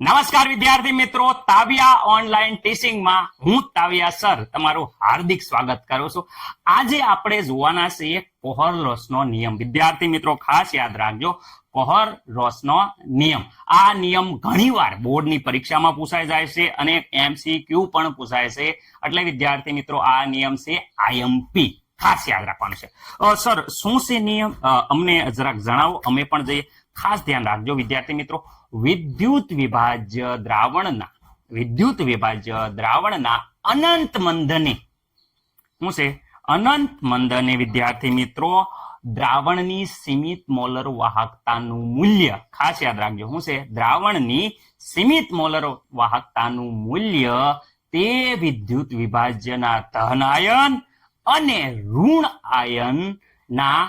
નમસ્કાર વિદ્યાર્થી મિત્રો, તાવિયા ઓનલાઈન ટીચિંગમાં હું તાવિયા સર તમારું હાર્દિક સ્વાગત કરું છું. આજે આપણે જોવાના છીએ કોહલરોસનો નિયમ. વિદ્યાર્થી મિત્રો ખાસ યાદ રાખજો, કોહલરોસનો નિયમ. આ નિયમ ઘણીવાર બોર્ડની પરીક્ષામાં પૂછાઈ જાય છે અને MCQ પણ પૂછાય છે. એટલે વિદ્યાર્થી મિત્રો આ નિયમ છે IMP, ખાસ યાદ રાખવાનું છે. સર શું છે નિયમ, અમને જરાક જણાવો, અમે પણ જઈએ. ખાસ ધ્યાન રાખજો વિદ્યાર્થી મિત્રો, વિદ્યુત વિભાજ્ય દ્રાવણના અનંત મંદને શું છે? અનંત મંદને વિદ્યાર્થી મિત્રો દ્રાવણની સીમિત મોલર વાહકતાનું મૂલ્ય, ખાસ યાદ રાખજો, શું છે? દ્રાવણની સીમિત મોલર વાહકતાનું મૂલ્ય તે વિદ્યુત વિભાજ્યના ધન આયન અને ઋણ આયનના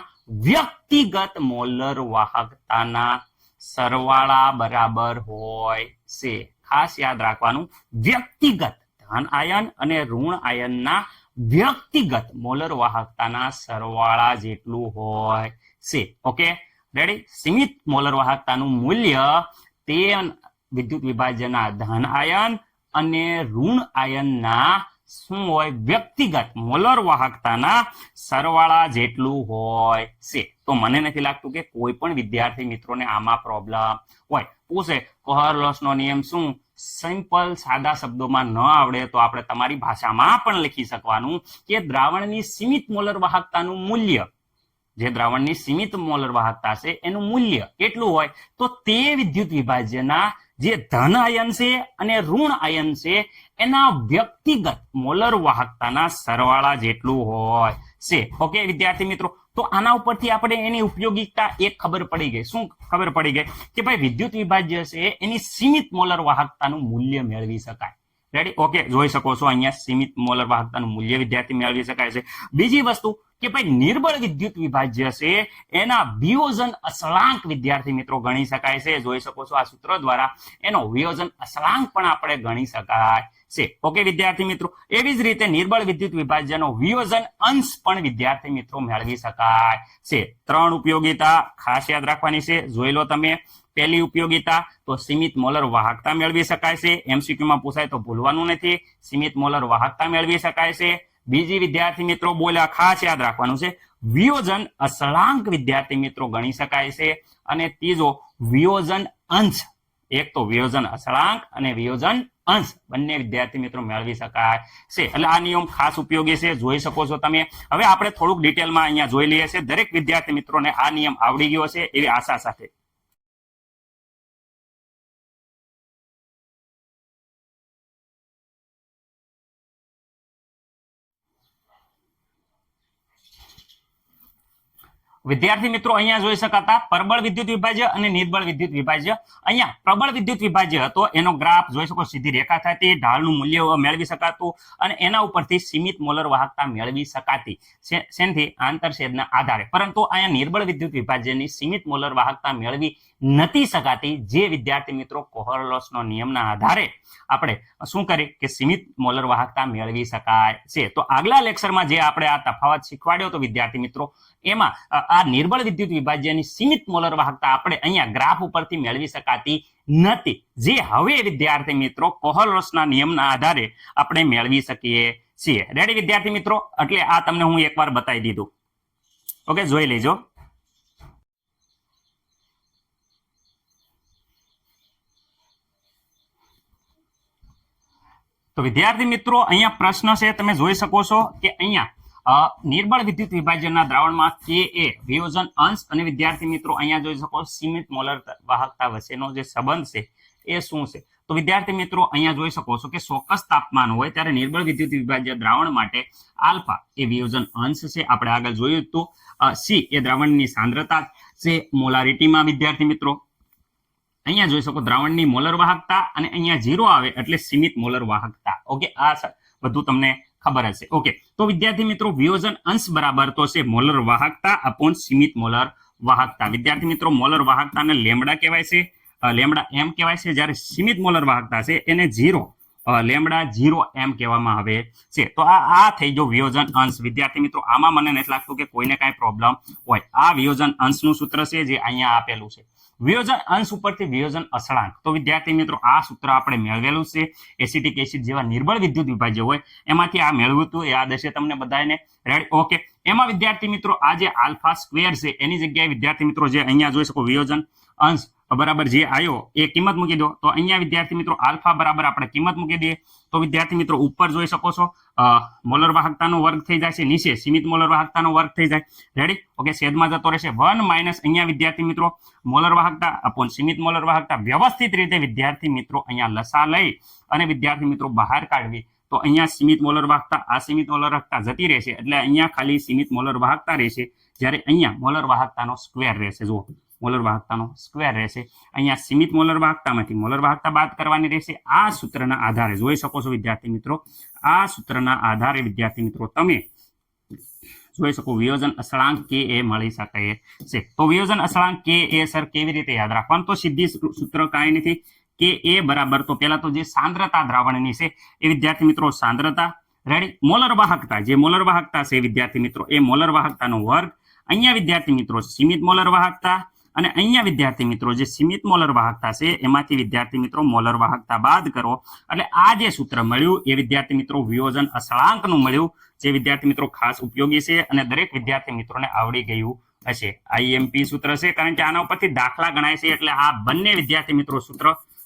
વ્યક્તિગત મોલર વાહકતાના સરવાળા બરાબર હોય છે. ખાસ યાદ રાખવાનું, વ્યક્તિગત ધન આયન અને ઋણ આયનના વ્યક્તિગત મોલર વાહકતાના સરવાળા જેટલું હોય છે. Okay, ready? સીમિત મોલર વાહકતાનું મૂલ્ય તે વિદ્યુત વિભાજ્યના ધન આયન અને ઋણ આયનના શું હોય? વ્યક્તિગત મોલર વાહકતાના સરવાળા જેટલું હોય છે. તો મને નથી લાગતું કે કોઈ પણ વિદ્યાર્થી મિત્રોને આમાં પ્રોબ્લેમ હોય. પૂછે કોહલરોસનો નિયમ શું? સિમ્પલ સાદા શબ્દોમાં ન આવડે તો આપણે તમારી ભાષામાં પણ લખી શકવાનું કે દ્રાવણની સીમિત મોલર વાહકતાનું મૂલ્ય, જે દ્રાવણની સીમિત મોલર વાહકતા છે એનું મૂલ્ય કેટલું હોય? તો તે વિદ્યુત વિભાજ્યના જે ધન આયન છે અને ઋણ આયન છે એના વ્યક્તિગત મોલર વાહકતાના સરવાળા જેટલું હોય છે. ઓકે વિદ્યાર્થી મિત્રો, તો આના ઉપરથી આપણે એની ઉપયોગિતા એક ખબર પડી ગઈ. શું ખબર પડી ગઈ? કે ભાઈ વિદ્યુત વિભાજ્ય છે એની સીમિત મોલર વાહકતાનું મૂલ્ય મેળવી શકાય. રેડી? ઓકે, જોઈ શકો છો અહીંયા સીમિત મોલર વાહકતાનું મૂલ્ય વિદ્યાર્થી મેળવી શકાય છે. બીજી વસ્તુ કે ભાઈ નિર્બળ વિદ્યુત વિભાજ્ય છે એના વિયોજન અચળાંક વિદ્યાર્થી મિત્રો ગણી શકાય છે. જોઈ શકો છો આ સૂત્ર દ્વારા એનો વિયોજન અચળાંક પણ આપણે ગણી શકાય છે. ઓકે વિદ્યાર્થી મિત્રો, એવી જ રીતે નિર્બળ વિદ્યુત વિભાજ્યનો વિયોજન અંશ પણ વિદ્યાર્થી મિત્રો મેળવી શકાય છે. 3 ઉપયોગિતા ખાસ યાદ રાખવાની છે, જોઈ લો તમે. પહેલી ઉપયોગિતા તો સીમિત મોલર વાહકતા મેળવી શકાય છે. MCQ માં પૂછાય તો ભૂલવાનું નથી, સીમિત મોલર વાહકતા મેળવી શકાય છે. બીજી વિદ્યાર્થી મિત્રો બોલ્યા, ખાસ યાદ રાખવાનું છે, વિયોજન અચળાંક વિદ્યાર્થી મિત્રો ગણી શકાય છે. અને ત્રીજો વિયોજન અંશ. એક તો વિયોજન અચળાંક અને વિયોજન અંશ બંને વિદ્યાર્થી મિત્રો મેળવી શકાય છે. એટલે આ નિયમ ખાસ ઉપયોગી છે, જોઈ શકો છો તમે. હવે આપણે થોડુંક ડિટેલમાં અહીંયા જોઈ લઈએ છીએ. દરેક વિદ્યાર્થી મિત્રોને આ નિયમ આવડી ગયો છે એવી આશા સાથે. વિદ્યાર્થી મિત્રો અહીંયા જોઈ શકાતા પ્રબળ વિદ્યુત વિભાજ્ય અને નિર્બળ વિદ્યુત વિભાજ્ય. અહીંયા પ્રબળ વિદ્યુત વિભાજ્ય હતો, એનો ગ્રાફ જોઈ શકો, સીધી રેખા થતી, ઢાળનું મૂલ્ય મેળવી શકાતું અને એના ઉપરથી સીમિત મોલર વાહકતા મેળવી શકાતી શેનથી? આંતરછેદના આધારે. પરંતુ અહીંયા નિર્બળ વિદ્યુત વિભાજ્યની સીમિત મોલર વાહકતા મેળવી નથી શકાતી. જે વિદ્યાર્થી મિત્રો કોહલરોસનો નિયમના આધારે આપણે શું કરી કે સીમિત મોલર વાહકતા મેળવી શકાય છે. તો આગલા લેક્ચરમાં જે આપણે આ તફાવત શીખવાડ્યો તો વિદ્યાર્થી મિત્રો, એમાં આ નિર્બળ વિદ્યુત વિભાજ્યની સીમિત મોલર વાહકતા આપણે અહીંયા ગ્રાફ ઉપરથી મેળવી શકાતી નથી, જે હવે વિદ્યાર્થી મિત્રો કોહલરોસના નિયમના આધારે આપણે મેળવી શકીએ છીએ. રેડી વિદ્યાર્થી મિત્રો? એટલે આ તમને હું એકવાર બતાવી દીધું. ઓકે, જોઈ લેજો. તો વિદ્યાર્થી મિત્રો અહીંયા પ્રશ્ન છે, તમે જોઈ શકો છો કે અહીંયા નિર્બળ વિદ્યુત વિભાજ્યના દ્રાવણમાં Ka વિયોજન અંશ અને વિદ્યાર્થી મિત્રો અહીંયા જોઈ શકો સીમિત મોલર વાહકતા વચ્ચેનો જે સંબંધ છે એ શું છે? તો વિદ્યાર્થી મિત્રો અહીંયા જોઈ શકો છો કે ચોક્કસ તાપમાન હોય ત્યારે નિર્બળ વિદ્યુત વિભાજ્ય દ્રાવણ માટે આલ્ફા એ વિયોજન અંશ છે, આપણે આગળ જોયું હતું. સી એ દ્રાવણની સાંદ્રતા છે મોલારિટીમાં વિદ્યાર્થી મિત્રો. અહીંયા જોઈ શકો દ્રાવણની મોલર વાહકતા અને અહીંયા 0 આવે એટલે સીમિત મોલર વાહકતા. ઓકે, આ બધું તમને ખબર હશે. ઓકે, તો વિદ્યાર્થી મિત્રો વિયોજન અંશ બરાબર તો છે મોલર વાહકતા અપોન સીમિત મોલર વાહકતા. વિદ્યાર્થી મિત્રો મોલર વાહકતાને લેમ્બડા કહેવાય છે, લેમ્બડા એમ કહેવાય છે. જ્યારે સીમિત મોલર વાહકતા છે એને 0 લેમડા 0 એમ કહેવામાં આવે છે. તો આ થઈ ગયો વિયોજન અંશ. વિદ્યાર્થી મિત્રો આમાં મને નથી લાગતું કે કોઈને કાંઈ પ્રોબ્લેમ હોય. આ વિયોજન અંશનું સૂત્ર છે જે અહીંયા આપેલું છે. વિયોજન અંશ ઉપરથી વિયોજન અસળાંક. તો વિદ્યાર્થી મિત્રો આ સૂત્ર આપણે મેળવેલું છે. એસિટિક એસિડ જેવા નિર્બળ વિદ્યુત વિભાજ્ય હોય એમાંથી આ મેળવ્યું હતું, યાદ હશે તમને બધાને. રેડી? ઓકે. એમાં વિદ્યાર્થી મિત્રો આ જે આલ્ફા સ્ક્વેર છે એની જગ્યાએ વિદ્યાર્થી મિત્રો જે અહીંયા જોઈ શકો વિયોજન અંશ બરાબર જે આવ્યો એ કિંમત મૂકી દો. તો અહીંયા વિદ્યાર્થી મિત્રો આલ્ફા બરાબર આપણે કિંમત મૂકી દઈએ તો વિદ્યાર્થી મિત્રો ઉપર જોઈ શકો છો મોલર વાહકતાનો વર્ગ થઈ જાય છે, નીચે સીમિત મોલર વાહકતાનો વર્ગ થઈ જાય. રેડી? ઓકે. છેદમાં જતો રહેશે 1 માઇનસ અહીંયા વિદ્યાર્થી મિત્રો મોલર વાહકતા અપોન સીમિત મોલર વાહકતા. વ્યવસ્થિત રીતે વિદ્યાર્થી મિત્રો અહીંયા લસા લઈ અને વિદ્યાર્થી મિત્રો બહાર કાઢવી તો અહીંયા સીમિત મોલર વાહકતા, આ સીમિત મોલર વાહકતા જતી રહેશે એટલે અહીંયા ખાલી સીમિત મોલર વાહકતા રહેશે, જ્યારે અહીંયા મોલર વાહકતાનો સ્ક્વેર રહેશે. જુઓ, મોલર વાહકતાનો સ્ક્વેર રહેશે. અહીંયા સીમિત મોલર વાહકતામાંથી મોલર વાહકતા બાદ કરવાની રહેશે. આ સૂત્રના આધારે જોઈ શકો છો વિદ્યાર્થી મિત્રો, આ સૂત્રના આધારે વિદ્યાર્થી મિત્રો તમે જોઈ શકો વિયોજન અસળાંક કે એ મળી શકે છે. તો વિયોજન અસળાંક કે એ સર કેવી રીતે યાદ રાખવાનું? તો સીધી સૂત્ર કાંઈ નથી. કે એ બરાબર તો પહેલા તો જે સાંદ્રતા દ્રાવણની છે એ વિદ્યાર્થી મિત્રો સાંદ્રતા. રેડી? મોલર વાહકતા, જે મોલર વાહકતા છે વિદ્યાર્થી મિત્રો એ મોલર વાહકતાનો વર્ગ. અહીંયા વિદ્યાર્થી મિત્રો સીમિત મોલર વાહકતા અને અહીંયા વિદ્યાર્થી મિત્રો જે સીમિત મોલર વાહકતા છે એમાંથી વિદ્યાર્થી મિત્રો મોલર વાહકતા બાદ કરો એટલે આ જે સૂત્ર મળ્યું એ વિદ્યાર્થી મિત્રો વિયોજન અસળાંકનું મળ્યું, જે વિદ્યાર્થી મિત્રો ખાસ ઉપયોગી છે અને દરેક વિદ્યાર્થી મિત્રોને આવડી ગયું હશે. આઈએમપી સૂત્ર છે કારણ કે આના ઉપરથી દાખલા ગણાય છે એટલે આ બંને વિદ્યાર્થી મિત્રો સૂત્ર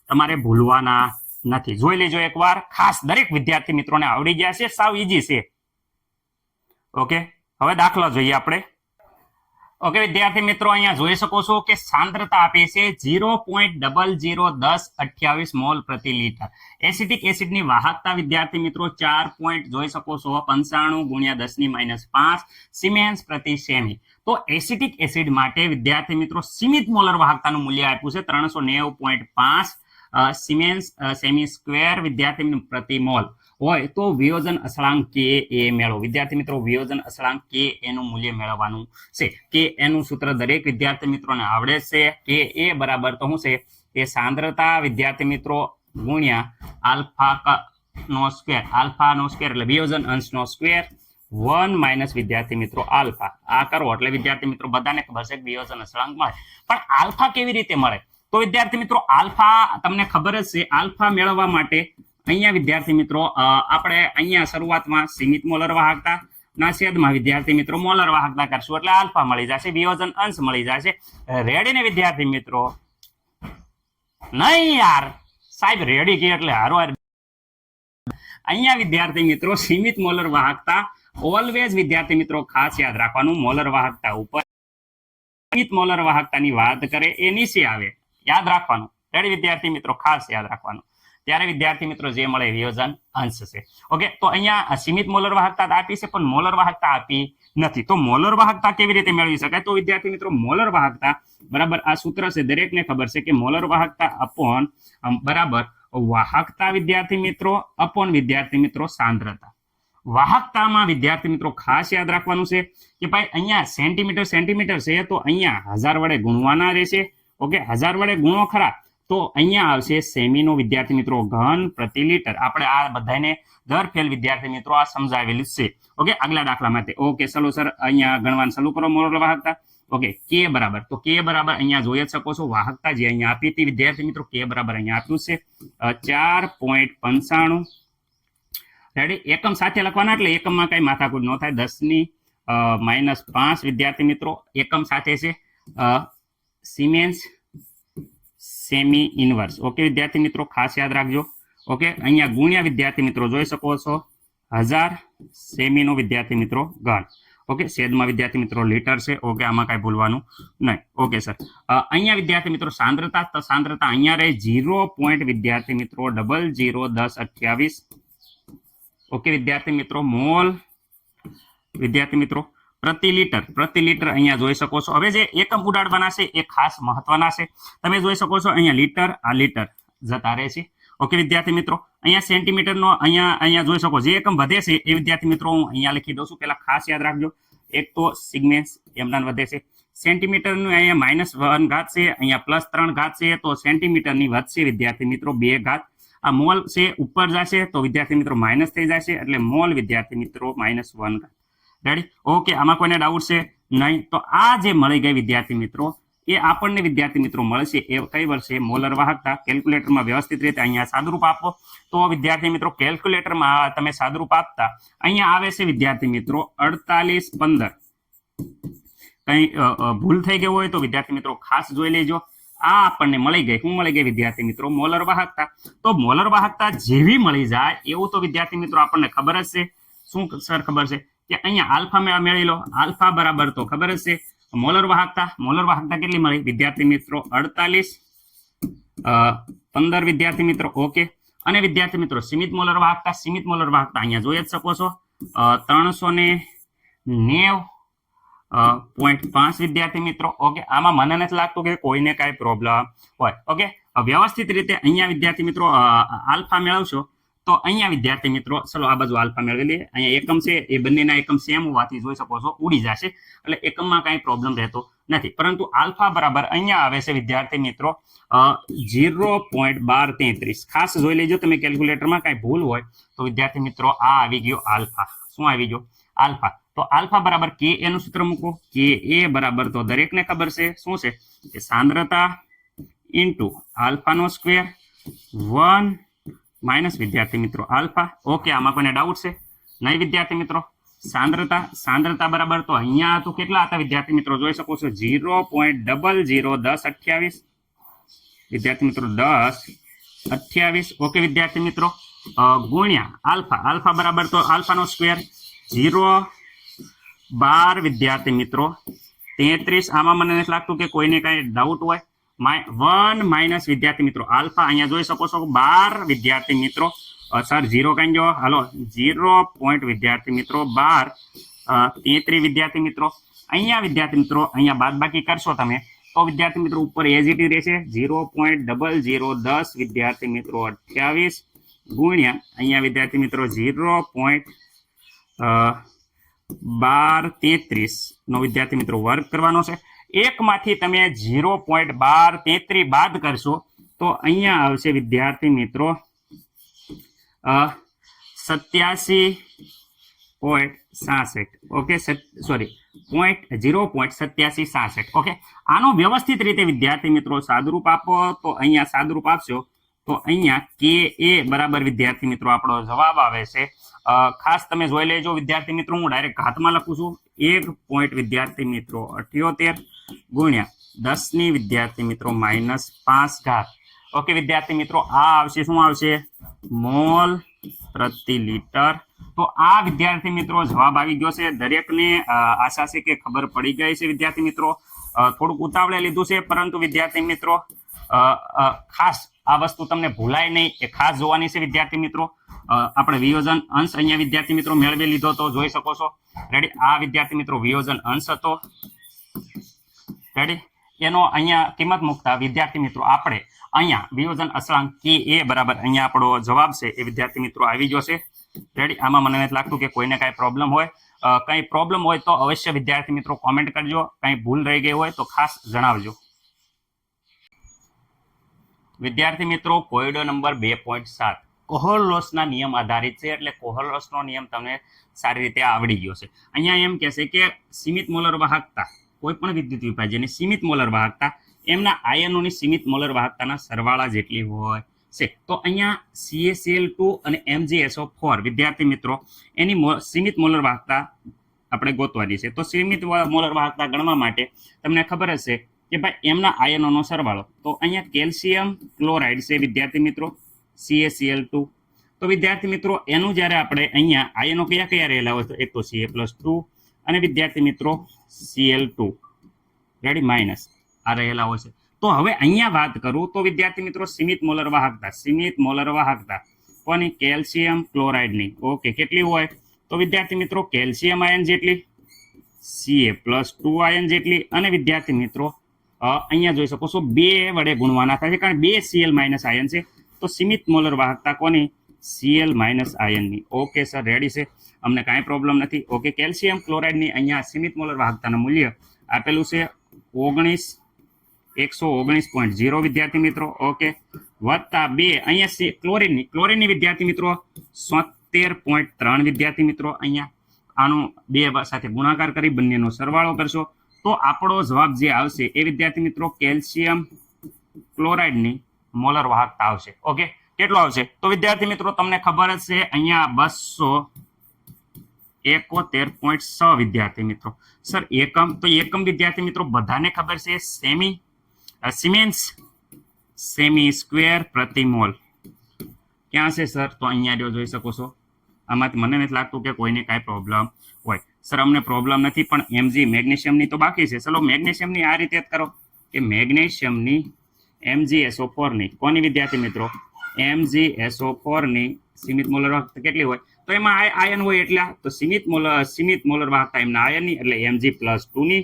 તમારે ભૂલવાના નથી. જોઈ લેજો એકવાર, ખાસ દરેક વિદ્યાર્થી મિત્રોને આવડી ગયા છે, સાવ ઈઝી છે. ઓકે. હવે દાખલો જોઈએ આપણે. ઓકે વિદ્યાર્થી મિત્રો અહીંયા જોઈ શકો છો કે સાંદ્રતા આપે છે 0.001028 મોલ પ્રતિ લીટર. એસિટિક એસિડની વાહકતા વિદ્યાર્થી મિત્રો 4 જોઈ શકો છો 95 ગુણ્યા 10⁻5 સિમેન્સ પ્રતિ સેમી. તો એસિટિક એસિડ માટે વિદ્યાર્થી મિત્રો સીમિત મોલર વાહકતાનું મૂલ્ય આપ્યું છે 390.5 સિમેન્સ સેમી સ્ક્વેર વિદ્યાર્થી પ્રતિ મોલ હોય તો વિયોજન અસળાંક કે એ મેળવો. વિદ્યાર્થી મિત્રો વિયોજન અસળાંક કે એનું મૂલ્ય મેળવવાનું છે. કે એનું સૂત્ર દરેક વિદ્યાર્થી મિત્રોને આવડે છે. કે એ બરાબર તો શું છે એ સાંદ્રતા વિદ્યાર્થી મિત્રો ગુણ્યા આલ્ફા નો સ્ક્વેર. આલ્ફા નો સ્ક્વેર એટલે વિયોજન અંશનો સ્ક્વેર 1 માઇનસ વિદ્યાર્થી મિત્રો આલ્ફા. આ કરો એટલે વિદ્યાર્થી મિત્રો બધાને ખબર છે કે વિયોજન અસળાંક મળે. પણ આલ્ફા કેવી રીતે મળે? તો વિદ્યાર્થી મિત્રો આલ્ફા તમને ખબર જ છે. આલ્ફા મેળવવા માટે અહીંયા વિદ્યાર્થી મિત્રો આપણે અહીંયા શરૂઆતમાં સીમિત મોલર વાહકતા ના છેદમાં વિદ્યાર્થી મિત્રો મોલર વાહકતા કરશું એટલે આલ્ફા મળી જશે, વિયોજન અંશ મળી જશે. રેડી ને વિદ્યાર્થી મિત્રો? નહીં યાર સાહેબ, રેડી કે એટલે હારો. અહીંયા વિદ્યાર્થી મિત્રો સીમિત મોલર વાહકતા ઓલવેઝ વિદ્યાર્થી મિત્રો ખાસ યાદ રાખવાનું, મોલર વાહકતા ઉપર સીમિત મોલર વાહકતાની વાત કરે એ નીચે આવે, યાદ રાખવાનું. રેડી વિદ્યાર્થી મિત્રો? ખાસ યાદ રાખવાનું. ત્યારે વિદ્યાર્થી મિત્રો જે મળે વિયોજન અંશ છે. ઓકે. તો અહીંયા સીમિત મોલર વાહકતા આપી છે પણ મોલર વાહકતા આપી નથી. તો મોલર વાહકતા કેવી રીતે મેળવી શકાય? તો વિદ્યાર્થી મિત્રો મોલર વાહકતા બરાબર આ સૂત્ર છે દરેકને ખબર છે કે મોલર વાહકતા અપોન બરાબર વાહકતા વિદ્યાર્થી મિત્રો અપોન વિદ્યાર્થી મિત્રો સાંદ્રતા. વાહકતામાં વિદ્યાર્થી મિત્રો ખાસ યાદ રાખવાનું છે કે ભાઈ અહીંયા સેન્ટીમીટર છે તો અહીંયા 1000 વડે ગુણવાના રહેશે. ઓકે. 1000 વડે ગુણો ખરા તો અહીંયા આવશે સેમીનો વિદ્યાર્થી મિત્રો ઘન પ્રતિ લીટર. આપણે આ બધાને દર ફેલ વિદ્યાર્થી મિત્રો આ સમજાવેલું છે. ઓકે. આગલા દાખલા માટે. ઓકે ચલો સર અહીંયા ગણવાનું ચાલુ કરો મોલર વાહકતા. ઓકે. કે બરાબર તો કે બરાબર અહીંયા જોઈ જ શકો છો વાહકતા જે અહીંયા આપી હતી વિદ્યાર્થી મિત્રો કે બરાબર અહીંયા આપ્યું છે 4.95. રેડી? એકમ સાથે લખવાના એટલે એકમમાં કઈ માથાકૂટ ન થાય. 10⁻5 વિદ્યાર્થી મિત્રો એકમ સાથે છે સિમેન્સ સેમી ઇનવર્સ. ઓકે વિદ્યાર્થી મિત્રો ખાસ યાદ રાખજો. ઓકે. અહીંયા ગુણ્યા વિદ્યાર્થી મિત્રો જોઈ શકો છો 1000 સેમીનો વિદ્યાર્થી મિત્રો ઘન. ઓકે. છેદમાં વિદ્યાર્થી મિત્રો લીટર છે. ઓકે. આમાં કઈ ભૂલવાનું નહીં. Okay sir. અહીંયા વિદ્યાર્થી મિત્રો સાંદ્રતા, તો સાંદ્રતા અહીંયા રહે 0. વિદ્યાર્થી મિત્રો 001028. ઓકે વિદ્યાર્થી મિત્રો મોલ વિદ્યાર્થી મિત્રો પ્રતિ લીટર અહીંયા જોઈ શકો છો. હવે જે એકમ ઉડાડવાના છે એ ખાસ મહત્વના છે. તમે જોઈ શકો છો અહીંયા લીટર, આ લીટર જતા રહે છે. ઓકે વિદ્યાર્થી મિત્રો અહીંયા સેન્ટીમીટરનો અહીંયા જોઈ શકો જે એકમ વધે છે એ વિદ્યાર્થી મિત્રો હું અહીંયા લખી દઉં છું. પહેલા ખાસ યાદ રાખજો. એક તો સિગ્મેન્સ એમના વધે છે. સેન્ટીમીટરનું અહીંયા -1 ઘાત છે, અહીંયા +3 ઘાત છે તો સેન્ટીમીટરની વધશે વિદ્યાર્થી મિત્રો 2 ઘાત. આ મોલ છે ઉપર જશે તો વિદ્યાર્થી મિત્રો માઇનસ થઈ જશે એટલે મોલ વિદ્યાર્થી મિત્રો -1 રેડી. ઓકે, આમાં કોઈને ડાઉટ છે નહીં? તો આ જે મળી ગઈ વિદ્યાર્થી મિત્રો એ આપણને વિદ્યાર્થી મિત્રો મળશે એ કઈ વર્ષે મોલર વાહકતા. કેલ્ક્યુલેટરમાં વ્યવસ્થિત રીતે અહીંયા સાદુરૂપ આપો તો વિદ્યાર્થી મિત્રો કેલ્ક્યુલેટરમાં તમે સાદુરૂપ આપતા અહીંયા આવે છે વિદ્યાર્થી મિત્રો 4815. કઈ ભૂલ થઈ ગઈ હોય તો વિદ્યાર્થી મિત્રો ખાસ જોઈ લેજો. આ આપણને મળી ગઈ. શું મળી ગઈ વિદ્યાર્થી મિત્રો? મોલર વાહકતા. તો મોલર વાહકતા જેવી મળી જાય એવું તો વિદ્યાર્થી મિત્રો આપણને ખબર જ છે. શું સર ખબર છે? કે અહીંયા આલ્ફા મેળવી લો. આલ્ફા બરાબર તો ખબર જ છે મોલર વાહકતા કેટલી મળી વિદ્યાર્થી મિત્રો? 4815 વિદ્યાર્થી મિત્રો. ઓકે, અને વિદ્યાર્થી મિત્રો સીમિત મોલર વાહકતા અહીંયા જોઈ જ શકો છો 390.5 વિદ્યાર્થી મિત્રો. ઓકે, આમાં મને નથી લાગતું કે કોઈને કાંઈ પ્રોબ્લેમ હોય. ઓકે, વ્યવસ્થિત રીતે અહીંયા વિદ્યાર્થી મિત્રો આલ્ફા મેળવશો તો અહીંયા વિદ્યાર્થી મિત્રો ચલો આ બાજુ આલ્ફા મેળવી લઈએ. અહીંયા એકમ છે એ બંનેના એકમ સેમ હોવાથી જોઈ શકો છો ઉડી જશે એટલે એકમમાં કાંઈ પ્રોબ્લેમ રહેતો નથી. પરંતુ આલ્ફા બરાબર અહીંયા આવે છે વિદ્યાર્થી મિત્રો 0.1233. ખાસ જોઈ લેજો તમે કેલ્ક્યુલેટરમાં કાંઈ ભૂલ હોય તો વિદ્યાર્થી મિત્રો આ આવી ગયો આલ્ફા. શું આવી ગયો? આલ્ફા. તો આલ્ફા બરાબર કે એનું સૂત્ર મૂકો. કે એ બરાબર તો દરેકને ખબર છે શું છે કે સાંદ્રતા ઇન્ટુ આલ્ફાનો સ્ક્વેર 1 માઇનસ વિદ્યાર્થી મિત્રો આલ્ફા. ઓકે, આમાં કોઈને ડાઉટ છે નહીં વિદ્યાર્થી મિત્રો? સાંદ્રતા બરાબર તો અહીંયા તો કેટલા હતા વિદ્યાર્થી મિત્રો? જોઈ શકો છો 0.001028 વિદ્યાર્થી મિત્રો 1028. ઓકે વિદ્યાર્થી મિત્રો ગુણ્યા આલ્ફા બરાબર તો આલ્ફાનો સ્ક્વેર 0.12 વિદ્યાર્થી મિત્રો 33. આમાં મને નથી લાગતું કે કોઈને કાંઈ ડાઉટ હોય. 1 માઇનસ વિદ્યાર્થી મિત્રો આલ્ફા અહીંયા જોઈ શકો છો 12 વિદ્યાર્થી મિત્રો. સર 0 કઈ જો હાલો 0. વિદ્યાર્થી મિત્રો 12 33 વિદ્યાર્થી મિત્રો. અહીંયા વિદ્યાર્થી મિત્રો અહીંયા બાદબાકી કરશો તમે તો વિદ્યાર્થી મિત્રો ઉપર એજ ઇટ રહેશે 0.0010 વિદ્યાર્થી મિત્રો 28 ગુણ્યા અહીંયા વિદ્યાર્થી મિત્રો 0.1233 નો વિદ્યાર્થી મિત્રો વર્ગ કરવાનો છે. એકમાંથી તમે 0.1233 બાદ કરશો તો અહીંયા આવશે વિદ્યાર્થી મિત્રો 87.66. Okay, sorry 0.8766. ઓકે, આનો વ્યવસ્થિત રીતે વિદ્યાર્થી મિત્રો સાદુરૂપ આપો તો અહીંયા સાદુરૂપ આપશો તો અહીંયા કે એ બરાબર વિદ્યાર્થી મિત્રો આપણો જવાબ આવે છે. ખાસ તમે જોઈ લેજો વિદ્યાર્થી મિત્રો હું ડાયરેક્ટ ઘાતમાં લખું છું 1. વિદ્યાર્થી મિત્રો 78 ગુણ્યા 10 ની વિદ્યાર્થી મિત્રો -5 ઓકે વિદ્યાર્થી મિત્રો આ આવશે શું આવશે? મોલ પ્રતિ લિટર. તો આ વિદ્યાર્થી મિત્રો જવાબ આવી ગયો છે. દરેકને આશા છે કે ખબર પડી ગઈ છે વિદ્યાર્થી મિત્રો. થોડુંક ઉતાવળે લીધું છે પરંતુ વિદ્યાર્થી મિત્રો ખાસ આ વસ્તુ તમને ભૂલાય નહીં એ ખાસ જોવાની છે વિદ્યાર્થી મિત્રો. આપણે વિયોજન અંશ અહીંયા વિદ્યાર્થી મિત્રો મેળવી લીધો તો જોઈ શકો છો. રેડી, આ વિદ્યાર્થી મિત્રો વિયોજન અંશ હતો. રેડી, એનો અહીંયા કિંમત મૂકતા વિદ્યાર્થી મિત્રો આપણે અહીંયા વિયોજન અસળાંક કે એ બરાબર અહીંયા આપણો જવાબ છે એ વિદ્યાર્થી મિત્રો આવી ગયો છે. રેડી, આમાં મને નથી લાગતું કે કોઈને કાંઈ પ્રોબ્લેમ હોય. કંઈ પ્રોબ્લેમ હોય તો અવશ્ય વિદ્યાર્થી મિત્રો કોમેન્ટ કરજો. કંઈ ભૂલ રહી ગઈ હોય તો ખાસ જણાવજો. વિદ્યાર્થી મિત્રો કોયડો નંબર 2.7 કોહલ લોસના નિયમ આધારિત છે એટલે કોહલ લોસનો નિયમ તમને સારી રીતે આવડી ગયો છે. અહીંયા એમ કહેશે કે સીમિત મોલર વાહકતા કોઈ પણ વિદ્યુત વિભાજ્યની સીમિત મોલર વાહકતા એમના આયનોની સીમિત મોલર વાહકતાના સરવાળા જેટલી હોય છે. તો અહીંયા CaCl2 અને MgSO4 વિદ્યાર્થી મિત્રો એની સીમિત મોલર વાહકતા આપણે ગોતવાની છે. તો સીમિત મોલર વાહકતા ગણવા માટે તમને ખબર હશે કે ભાઈ એમના આયનોનો સરવાળો. તો અહીંયા કેલ્શિયમ ક્લોરાઇડ છે વિદ્યાર્થી મિત્રો CaCl2. તો વિદ્યાર્થી મિત્રો એનું જ્યારે આપણે અહીંયા આયનો કયા રહેલા હોય તો એક તો Ca+2 અને વિદ્યાર્થી મિત્રો Cl2 રેડી માઇનસ આ રહેલા હોય છે. તો હવે અહીંયા વાત કરું તો વિદ્યાર્થી મિત્રો સીમિત મોલર વાહકતા કોની? કેલ્શિયમ ક્લોરાઇડની. ઓકે, કેટલી હોય તો વિદ્યાર્થી મિત્રો કેલ્શિયમ આયન જેટલી, Ca+2 આયન જેટલી અને વિદ્યાર્થી મિત્રો અહીંયા જોઈ શકો છો 2 વડે ગુણવાના થાય છે કારણ 2 Cl- આયન છે. તો સીમિત મોલર વાહકતા કોની? Cl- આયનની. ઓકે સર રેડી છે, અમને કાંઈ પ્રોબ્લેમ નથી. ઓકે, કેલ્શિયમ ક્લોરાઇડની અહીંયા સીમિત મોલર વાહકતાનું મૂલ્ય આપેલું છે 119.0 વિદ્યાર્થી મિત્રો. ઓકે, વત્તા 2 અહીંયા ક્લોરીનની વિદ્યાર્થી મિત્રો 73.3 વિદ્યાર્થી મિત્રો અહીંયા આનો 2 સાથે ગુણાકાર કરી બંનેનો સરવાળો કરશો તો આપણો જવાબ જે આવશે એ વિદ્યાર્થી મિત્રો કેલ્શિયમ ક્લોરાઇડની મોલર વાહકતા આવશે. ઓકે, કેટલો આવશે? તો વિદ્યાર્થી મિત્રો તમને ખબર જ છે અહીંયા 271.6 વિદ્યાર્થી મિત્રો. સર એકમ, તો એકમ વિદ્યાર્થી મિત્રો બધાને ખબર છે સેમી સ્ક્વેર પ્રતિ મોલ. ક્યાં છે સર? તો અહીંયા જોઈ શકો છો. આમાંથી મને નથી લાગતું કે કોઈને કાંઈ પ્રોબ્લેમ હોય. સર અમને પ્રોબ્લેમ નથી, પણ એમજી મેગ્નેશિયમની તો બાકી છે. ચલો મેગ્નેશિયમની આ રીતે જ કરો કે મેગ્નેશિયમની MgSO4 ની કોની વિદ્યાર્થી મિત્રો? MgSO4 ની સીમિત મોલર વાહકતા કેટલી હોય? તો એમાં આયન હોય એટલે તો સીમિત મોલર વાહકતા એમના આયનની એટલે Mg+2 ની.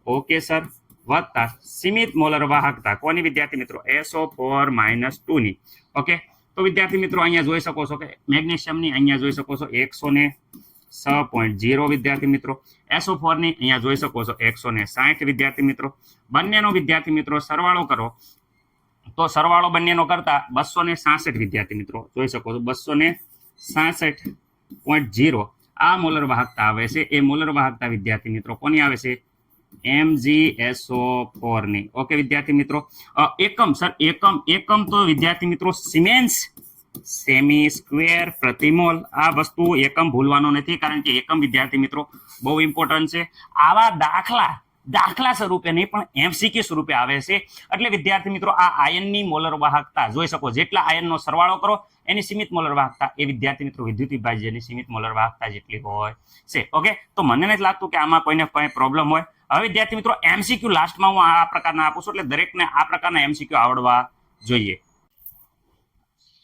ઓકે સર, વત્તા સીમિત મોલર વાહકતા કોની વિદ્યાર્થી મિત્રો? SO4-2 ની. ઓકે, તો વિદ્યાર્થી મિત્રો અહીંયા જોઈ શકો છો કે મેગ્નેશિયમની અહીંયા જોઈ શકો છો 106.0 વિદ્યાર્થી મિત્રો. SO4 ની અહીંયા જોઈ શકો છો 160 વિદ્યાર્થી મિત્રો. બંનેનો વિદ્યાર્થી મિત્રો સરવાળો કરો તો સરવાળો બંનેનો કરતા 266 વિદ્યાર્થી મિત્રો જોઈ શકો છો. 266.0 આ મોલર વાહકતા આવે છે. એ મોલર વાહકતા વિદ્યાર્થી મિત્રો કોની આવે છે? MgSO4 ની. ઓકે વિદ્યાર્થી મિત્રો, એકમ સર એકમ તો વિદ્યાર્થી મિત્રો સિમેન્સ સેમી સ્ક્વેર પ્રતિ મોલ. આ વસ્તુ એકમ ભૂલવાનો નથી, કારણ કે એકમ વિદ્યાર્થી મિત્રો બહુ ઇમ્પોર્ટન્ટ છે. આવા દાખલા સ્વરૂપે નહીં પણ MCQ સ્વરૂપે આવે છે. એટલે વિદ્યાર્થી મિત્રો આ આયનની મોલર વાહકતા જોઈ શકો, જેટલા આયનનો સરવાળો કરો એની સીમિત મોલર વાહકતા એ વિદ્યાર્થી મિત્રો વિદ્યુત વિભાજ્યની સીમિત મોલર વાહકતા જેટલી હોય છે. ઓકે, તો મને નથી લાગતું કે આમાં કોઈને કોઈ પ્રોબ્લેમ હોય. હવે વિદ્યાર્થી મિત્રો MCQ લાસ્ટમાં હું આ પ્રકારના આપું છું, એટલે દરેકને આ પ્રકારના MCQ આવડવા જોઈએ.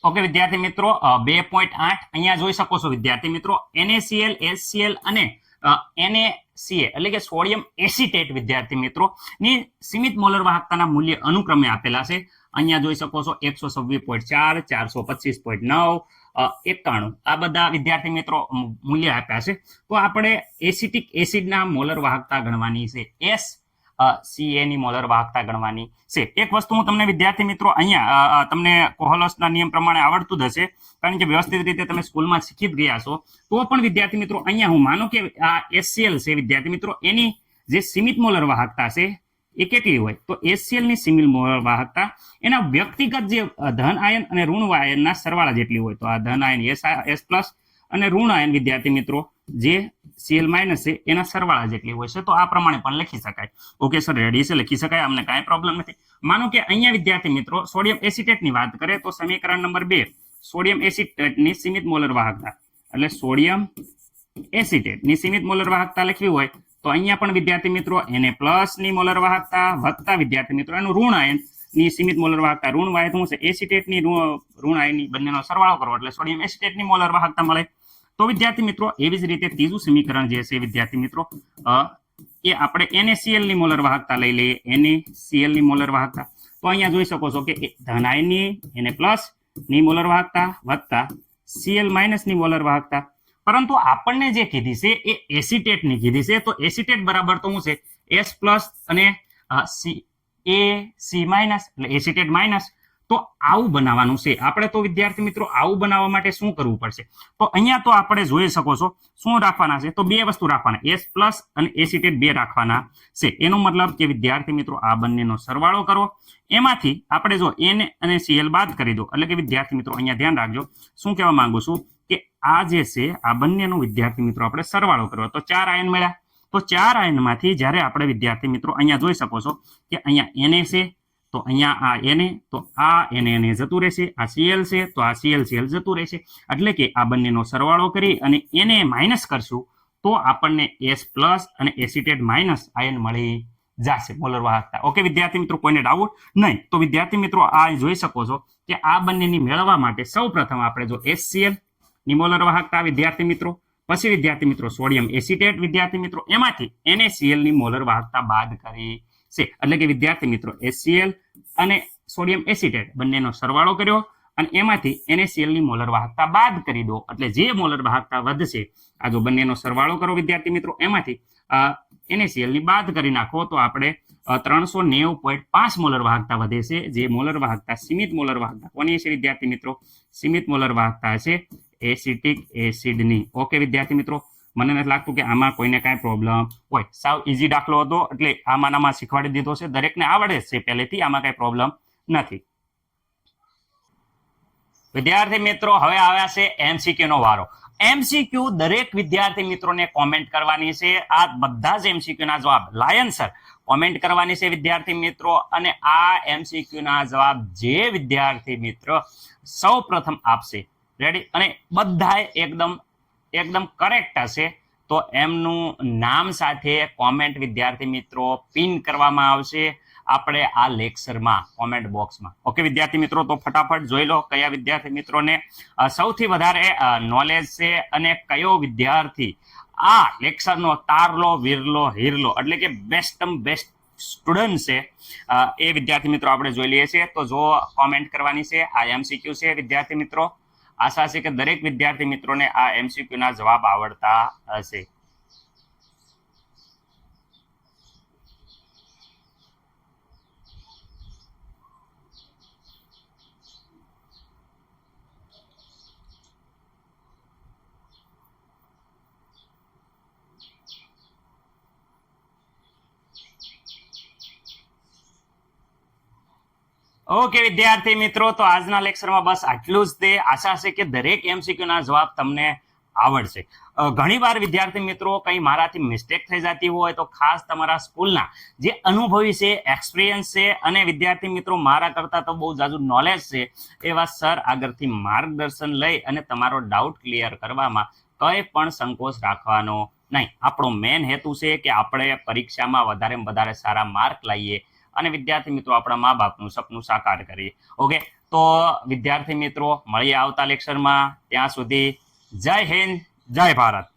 ઓકે વિદ્યાર્થી મિત્રો, 2.8 અહીંયા જોઈ શકો છો વિદ્યાર્થી મિત્રો NaCl, HCl અને NaCa એટલે કે સોડિયમ એસિટેટ વિદ્યાર્થી મિત્રો ની સીમિત મોલર વાહકતાના મૂલ્ય અનુક્રમે આપેલા છે. અહીંયા જોઈ શકો છો 126.4, 425.9, 91. આ બધા વિદ્યાર્થી મિત્રો મૂલ્ય આપ્યા છે. તો આપણે એસિટિક એસિડના મોલર વાહકતા ગણવાની છે. Ca ની મોલર વાહકતા ગણવાની છે. એક વસ્તુ હું તમને વિદ્યાર્થી મિત્રો અહીંયા તમને કોહલસના નિયમ પ્રમાણે આવડતું જ હશે, કારણ કે વ્યવસ્થિત રીતે તમે સ્કૂલમાં શીખી જ ગયા છો. તો પણ વિદ્યાર્થી મિત્રો અહીંયા હું માનું કે આ HCl છે વિદ્યાર્થી મિત્રો, એની જે સીમિત મોલર વાહકતા છે એ કેટલી હોય? તો HCl ની સીમિત મોલર વાહકતા એના વ્યક્તિગત જે ધન આયન અને ઋણ આયનના સરવાળા જેટલી હોય. તો આ ધન આયન S+ અને ઋણ આયન વિદ્યાર્થી મિત્રો જે Cl- છે એના સરવાળા જેટલી હોય છે. તો આ પ્રમાણે પણ લખી શકાય. ઓકે સર, રેડી છે, લખી શકાય, અમને કાંઈ પ્રોબ્લેમ નથી. માનો કે અહીંયા વિદ્યાર્થી મિત્રો સોડિયમ એસિટેટની વાત કરે તો સમીકરણ નંબર 2 સોડિયમ એસિટેટની સીમિત મોલર વાહકતા એટલે સોડિયમ એસિટેટની સીમિત મોલર વાહકતા લખવી હોય તો અહીંયા પણ વિદ્યાર્થી મિત્રો Na+ ની મોલર વાહકતા વત્તા વિદ્યાર્થી મિત્રો એનું ઋણ આયન ની સીમિત મોલર વાહકતા. ઋણ વાયન શું છે? એસિટેટની ઋણ આયનની બંનેનો સરવાળો કરો એટલે સોડિયમ એસિટેટની મોલર વાહકતા મળે. તો વિદ્યાર્થી મિત્રો એવી જ રીતે ત્રીજું સમીકરણ જે છે વિદ્યાર્થી મિત્રો એ આપણે NaCl ની મોલર વાહકતા લઈ લઈએ. NaCl ની મોલર વાહકતા તો અહીંયા જોઈ શકો છો કે ધન આયનની Na+ ની મોલર વાહકતા વત્તા Cl- ની મોલર વાહકતા. પરંતુ આપણને જે કીધી છે એ એસિટેટની કીધી છે. તો એસિટેટ બરાબર તો શું છે? S+ અને AC- એટલે એસિટેટ માઇનસ. તો આવું બનાવવાનું છે આપણે. તો વિદ્યાર્થી મિત્રો આવું બનાવવા માટે શું કરવું પડશે? તો અહીંયા તો આપણે જોઈ શકો છો શું રાખવાના છે? તો બે વસ્તુ રાખવાના, S+ અને એસિટેટ 2 રાખવાના છે. એનો મતલબ કે વિદ્યાર્થી મિત્રો આ બંનેનો સરવાળો કરો, એમાંથી આપણે જો Na અને Cl બાદ કરી દો. એટલે કે વિદ્યાર્થી મિત્રો અહીંયા ધ્યાન રાખજો, શું કહેવા માંગુ છું કે આ જે છે આ બંનેનો વિદ્યાર્થી મિત્રો આપણે સરવાળો કરવો. તો 4 આયન મળ્યા. તો 4 આયનમાંથી જ્યારે આપણે વિદ્યાર્થી મિત્રો અહીંયા જોઈ શકો છો કે અહીંયા Na છે, તો અહીંયા આ Na, તો આ Na જતું રહેશે. આ Cl છે તો આ Cl જતું રહેશે. એટલે કે આ બંનેનો સરવાળો કરી અને Na માઇનસ કરશું તો આપણને S+ અને એસિટેટ માઇનસ આયન મળી જશે મોલર વાહકતા. ઓકે વિદ્યાર્થી મિત્રો, કોઈને ડાઉટ નહીં? તો વિદ્યાર્થી મિત્રો આ જોઈ શકો છો કે આ બંનેની મેળવવા માટે સૌપ્રથમ આપણે જો HCl ની મોલર વાહકતા વિદ્યાર્થી મિત્રો, પછી વિદ્યાર્થી મિત્રો સોડિયમ એસિટેટ વિદ્યાર્થી મિત્રો, એમાંથી NaCl ની મોલર વાહકતા બાદ કરી છે. એટલે કે વિદ્યાર્થી મિત્રો HCl અને સોડિયમ એસિટેટ બંનેનો સરવાળો કર્યો અને એમાંથી NaCl ની મોલર વાહકતા બાદ કરી દો. એટલે જે મોલર વાહકતા વધશે આ જો બંનેનો સરવાળો કરો વિદ્યાર્થી મિત્રો, એમાંથી NaCl ની બાદ કરી નાખો તો આપણે 390.5 મોલર વાહકતા વધે છે, જે મોલર વાહકતા સીમિત મોલર વાહકતા કોની છે વિદ્યાર્થી મિત્રો? સીમિત મોલર વાહકતા છે એસિટિક એસિડની. ઓકે વિદ્યાર્થી મિત્રો, મને નથી લાગતું કે આમાં કોઈને કાંઈ પ્રોબ્લેમ હોય. સાવ ઇઝી દાખલો હતો એટલે આમાં શીખવાડી દીધો છે, દરેકને આવડે છે પહેલેથી, આમાં કાંઈ પ્રોબ્લેમ નથી. વિદ્યાર્થી મિત્રો હવે આવ્યા છે એમસીક્યુ નો વારો. એમસીક્યુ દરેક વિદ્યાર્થી મિત્રોને કોમેન્ટ કરવાની છે. આ બધા જ એમસીક્યુ ના જવાબ લાયનસર કોમેન્ટ કરવાની છે વિદ્યાર્થી મિત્રો, અને આ એમસીક્યુ ના જવાબ જે વિદ્યાર્થી મિત્ર સૌ પ્રથમ આપશે, રેડી, અને બધા એકદમ કરેક્ટ હશે તો એમનું નામ સાથે કોમેન્ટ વિદ્યાર્થી મિત્રો પિન કરવામાં આવશે આપણે આ લેક્ચરમાં કોમેન્ટ બોક્સમાં. ઓકે વિદ્યાર્થી મિત્રો, તો ફટાફટ જોઈ લો કયા વિદ્યાર્થી મિત્રોને સૌથી વધારે નોલેજ છે અને કયો વિદ્યાર્થી આ લેક્ચરનો તારલો વીરલો હીરલો એટલે કે બેસ્ટ સ્ટુડન્ટ છે એ વિદ્યાર્થી મિત્રો આપણે જોઈ લઈએ છીએ. તો જો કોમેન્ટ કરવાની છે, આ એમસીક્યુ છે વિદ્યાર્થી મિત્રો. આશા છે કે દરેક વિદ્યાર્થી મિત્રોને આ એમસીક્યુ ના જવાબ આવડતા હશે. ઓકે વિદ્યાર્થી મિત્રો, તો આજના લેક્ચરમાં બસ આટલું જ તે. આશા છે કે દરેક એમસીક્યુ ના જવાબ તમને આવડશે. ઘણી વાર વિદ્યાર્થી મિત્રો કંઈ મારાથી મિસ્ટેક થઈ જતી હોય તો ખાસ તમારા સ્કૂલના જે અનુભવી છે, એક્સપિરિયન્સ છે અને વિદ્યાર્થી મિત્રો મારા કરતા તો બહુ જાજુ નોલેજ છે એવા સર આગળથી માર્ગદર્શન લઈ અને તમારો ડાઉટ ક્લિયર કરવામાં કંઈ પણ સંકોચ રાખવાનો નહીં. આપણો મેઇન હેતુ છે કે આપણે પરીક્ષામાં વધારે સારા માર્ક લાવીએ અને વિદ્યાર્થી મિત્રો આપણા મા બાપનું સપનું સાકાર કરીએ. ઓકે, તો વિદ્યાર્થી મિત્રો મળીએ આવતા લેક્ચરમાં. ત્યાં સુધી જય હિન્દ, જય ભારત.